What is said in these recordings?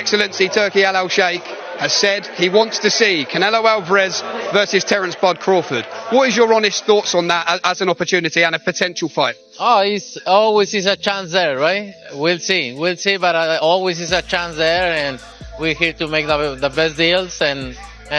Excellency Turki Al Sheikh has said he wants to see Canelo Alvarez versus Terence Crawford. What is your honest thoughts on that as an opportunity and a potential fight? Oh, it's always is a chance there, right? We'll see, but always is a chance there, and we're here to make the best deals, and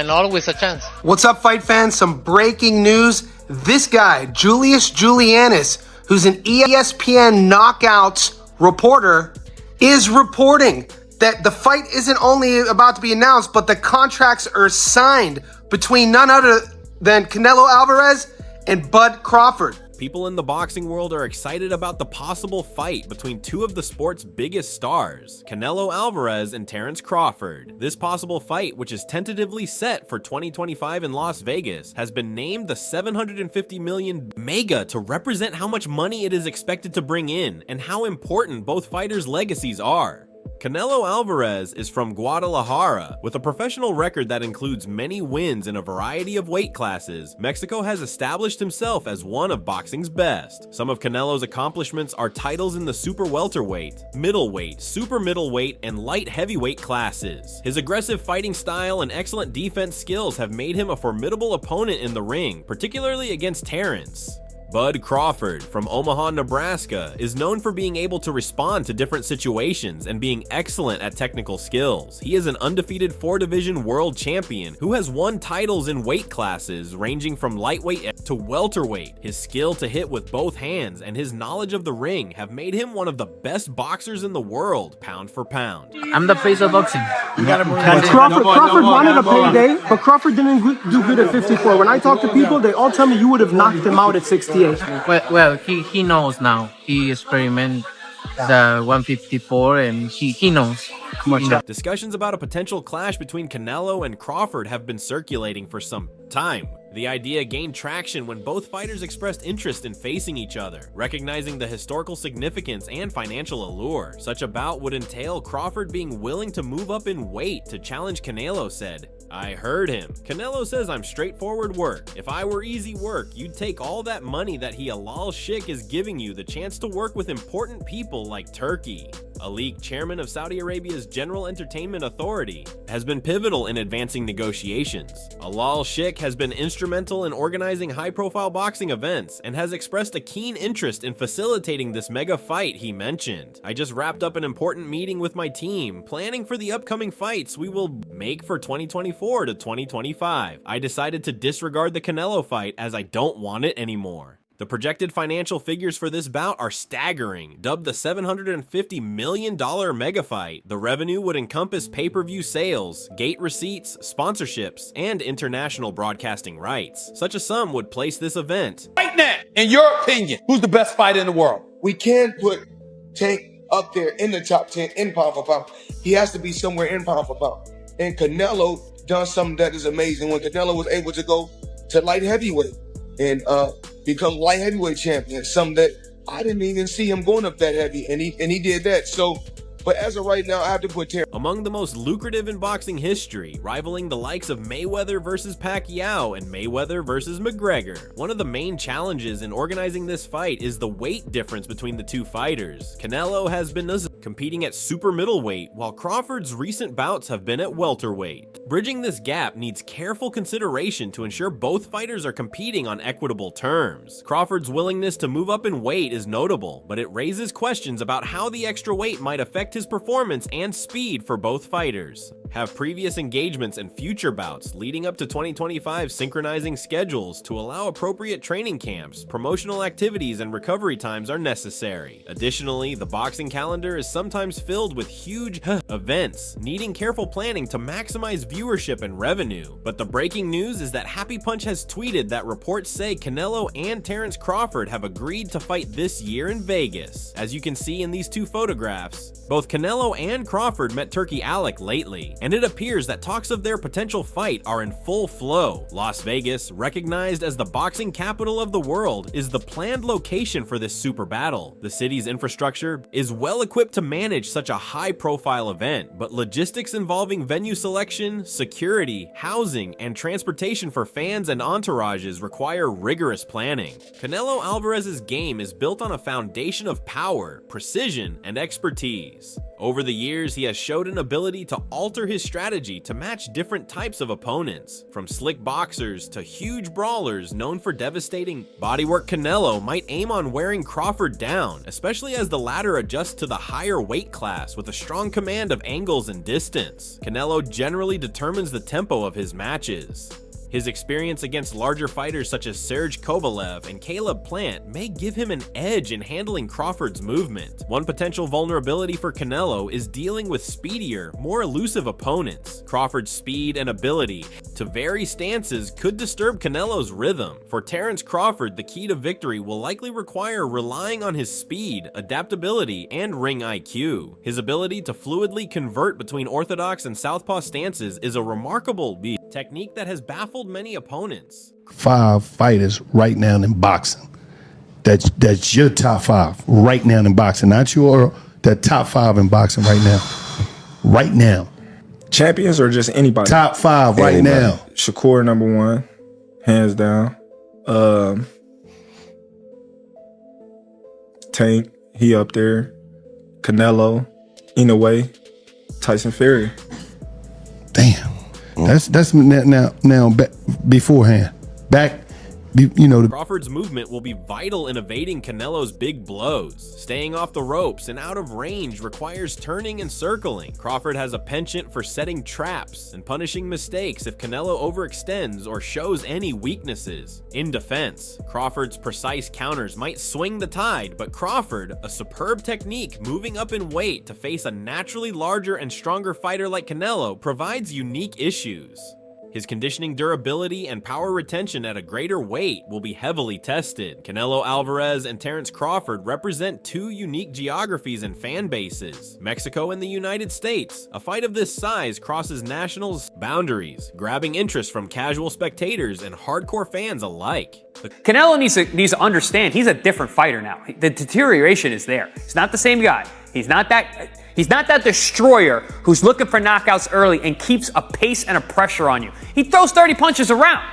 always a chance. What's up, fight fans? Some breaking news. This guy, Julius Julianis, who's an ESPN Knockouts reporter, is reporting that the fight isn't only about to be announced, but the contracts are signed between none other than Canelo Alvarez and Bud Crawford. People in the boxing world are excited about the possible fight between two of the sport's biggest stars, Canelo Alvarez and Terence Crawford. This possible fight, which is tentatively set for 2025 in Las Vegas, has been named the $750 million mega to represent how much money it is expected to bring in and how important both fighters' legacies are. Canelo Alvarez is from Guadalajara. With a professional record that includes many wins in a variety of weight classes, Mexico has established himself as one of boxing's best. Some of Canelo's accomplishments are titles in the super welterweight, middleweight, super middleweight, and light heavyweight classes. His aggressive fighting style and excellent defense skills have made him a formidable opponent in the ring, particularly against Terence. Bud Crawford from Omaha, Nebraska, is known for being able to respond to different situations and being excellent at technical skills. He is an undefeated 4-division world champion who has won titles in weight classes ranging from lightweight to welterweight. His skill to hit with both hands and his knowledge of the ring have made him one of the best boxers in the world, pound for pound. I'm the face of boxing. Crawford wanted a payday, but Crawford didn't do good at 54. When I talk to people, they all tell me you would have knocked him out at 68. Well, he knows now. He experimented the 154, and he knows. Discussions about a potential clash between Canelo and Crawford have been circulating for some time. The idea gained traction when both fighters expressed interest in facing each other, recognizing the historical significance and financial allure. Such a bout would entail Crawford being willing to move up in weight to challenge Canelo said. I heard him. Canelo says I'm straightforward work. If I were easy work, you'd take all that money that Halal Sheikh is giving you the chance to work with important people like Turkey. Alik, chairman of Saudi Arabia's General Entertainment Authority, has been pivotal in advancing negotiations. Halal Sheikh has been instrumental in organizing high-profile boxing events and has expressed a keen interest in facilitating this mega fight he mentioned. I just wrapped up an important meeting with my team, planning for the upcoming fights we will make for 2024 to 2025. I decided to disregard the Canelo fight as I don't want it anymore. The projected financial figures for this bout are staggering. Dubbed the $750 million mega fight, the revenue would encompass pay-per-view sales, gate receipts, sponsorships, and international broadcasting rights. Such a sum would place this event. Right now, in your opinion, who's the best fighter in the world? We can put Tank up there in the top 10 in pound for pound. He has to be somewhere in pound for pound. And Canelo done something that is amazing when Canelo was able to go to light heavyweight and become light heavyweight champion, something that I didn't even see him going up that heavy, and he did that. So, but as of right now, I have to put Terence. Among the most lucrative in boxing history, rivaling the likes of Mayweather versus Pacquiao and Mayweather versus McGregor. One of the main challenges in organizing this fight is the weight difference between the two fighters. Canelo has been competing at super middleweight, while Crawford's recent bouts have been at welterweight. Bridging this gap needs careful consideration to ensure both fighters are competing on equitable terms. Crawford's willingness to move up in weight is notable, but it raises questions about how the extra weight might affect his performance and speed for both fighters. Have previous engagements and future bouts leading up to 2025 synchronizing schedules to allow appropriate training camps, promotional activities, and recovery times are necessary. Additionally, the boxing calendar is sometimes filled with huge events, needing careful planning to maximize viewership and revenue. But the breaking news is that Happy Punch has tweeted that reports say Canelo and Terence Crawford have agreed to fight this year in Vegas. As you can see in these two photographs, both Canelo and Crawford met Turki Alec lately, and it appears that talks of their potential fight are in full flow. Las Vegas, recognized as the boxing capital of the world, is the planned location for this super battle. The city's infrastructure is well equipped to manage such a high-profile event, but logistics involving venue selection, security, housing, and transportation for fans and entourages require rigorous planning. Canelo Alvarez's game is built on a foundation of power, precision, and expertise. Over the years, he has showed an ability to alter his strategy to match different types of opponents, from slick boxers to huge brawlers known for devastating bodywork. Canelo might aim on wearing Crawford down, especially as the latter adjusts to the higher weight class with a strong command of angles and distance. Canelo generally determines the tempo of his matches. His experience against larger fighters such as Serge Kovalev and Caleb Plant may give him an edge in handling Crawford's movement. One potential vulnerability for Canelo is dealing with speedier, more elusive opponents. Crawford's speed and ability to vary stances could disturb Canelo's rhythm. For Terence Crawford, the key to victory will likely require relying on his speed, adaptability, and ring IQ. His ability to fluidly convert between orthodox and southpaw stances is a remarkable technique that has baffled many opponents. 5 fighters right now in boxing. That's your top 5 right now in boxing. Not the top 5 in boxing right now. Right now. Champions or just anybody? Top 5 right now. Shakur #1, hands down. Tank, he up there. Canelo, Inoue, Tyson Fury. Damn. That's now beforehand. Back, Crawford's movement will be vital in evading Canelo's big blows. Staying off the ropes and out of range requires turning and circling. Crawford has a penchant for setting traps and punishing mistakes if Canelo overextends or shows any weaknesses. In defense, Crawford's precise counters might swing the tide, but Crawford, a superb technique moving up in weight to face a naturally larger and stronger fighter like Canelo, provides unique issues. His conditioning durability and power retention at a greater weight will be heavily tested. Canelo Alvarez and Terence Crawford represent 2 unique geographies and fan bases, Mexico and the United States. A fight of this size crosses national boundaries, grabbing interest from casual spectators and hardcore fans alike. Canelo needs to understand he's a different fighter now. The deterioration is there. He's not the same guy. He's not that destroyer who's looking for knockouts early and keeps a pace and a pressure on you. He throws 30 punches around.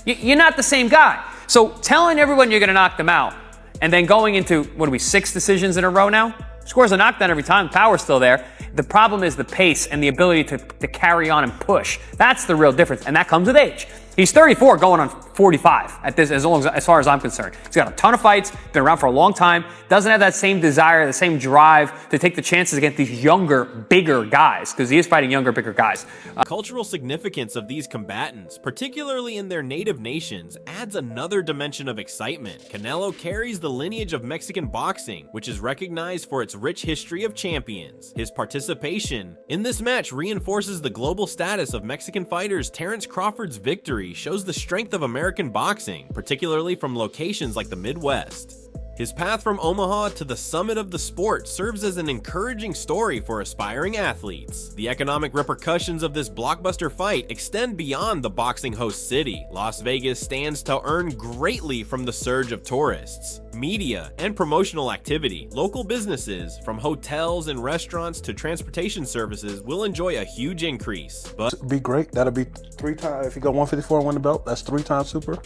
You're not the same guy. So telling everyone you're going to knock them out and then going into, 6 decisions in a row now? Scores a knockdown every time. Power's still there. The problem is the pace and the ability to carry on and push. That's the real difference, and that comes with age. He's 34 going on 45 at this, as far as I'm concerned. He's got a ton of fights, been around for a long time, doesn't have that same desire, the same drive to take the chances against these younger, bigger guys, because he is fighting younger, bigger guys. Cultural significance of these combatants, particularly in their native nations, adds another dimension of excitement. Canelo carries the lineage of Mexican boxing, which is recognized for its rich history of champions. His participation in this match reinforces the global status of Mexican fighters. Terence Crawford's victory shows the strength of American boxing, particularly from locations like the Midwest. His path from Omaha to the summit of the sport serves as an encouraging story for aspiring athletes. The economic repercussions of this blockbuster fight extend beyond the boxing host city. Las Vegas stands to earn greatly from the surge of tourists, media, and promotional activity. Local businesses, from hotels and restaurants to transportation services, will enjoy a huge increase. But it'd be great. That'll be 3 times. If you go 154 and win the belt, that's 3 times super.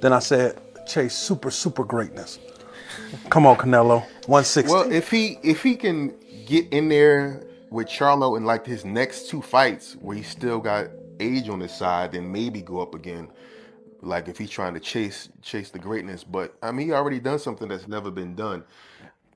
Then I said, chase super greatness. Come on, Canelo. 160. Well, if he can get in there with Charlo in like his next 2 fights where he still got age on his side, then maybe go up again. Like if he's trying to chase the greatness. But I mean, he already done something that's never been done.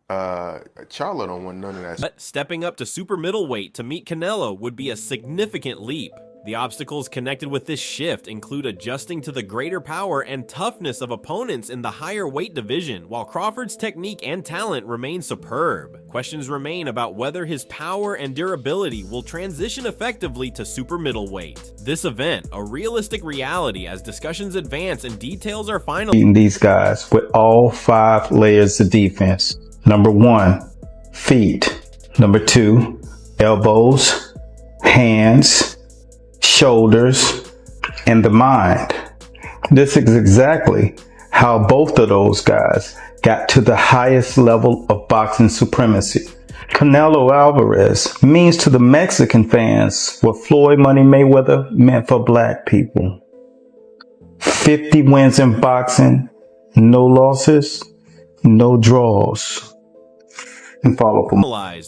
Charlo don't want none of that. But stepping up to super middleweight to meet Canelo would be a significant leap. The obstacles connected with this shift include adjusting to the greater power and toughness of opponents in the higher weight division, while Crawford's technique and talent remain superb. Questions remain about whether his power and durability will transition effectively to super middleweight. This event, a realistic reality as discussions advance and details are final. These guys with all 5 layers of defense. Number 1, feet. Number 2, elbows, hands, shoulders, and the mind. This is exactly how both of those guys got to the highest level of boxing supremacy. Canelo Alvarez means to the Mexican fans what Floyd Money Mayweather meant for black people. 50 wins in boxing, no losses, no draws. and follow for more.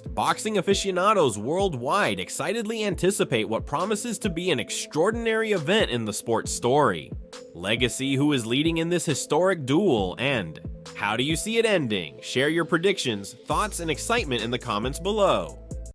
Boxing aficionados worldwide excitedly anticipate what promises to be an extraordinary event in the sport's story. Legacy, who is leading in this historic duel, and how do you see it ending? Share your predictions, thoughts, and excitement in the comments below.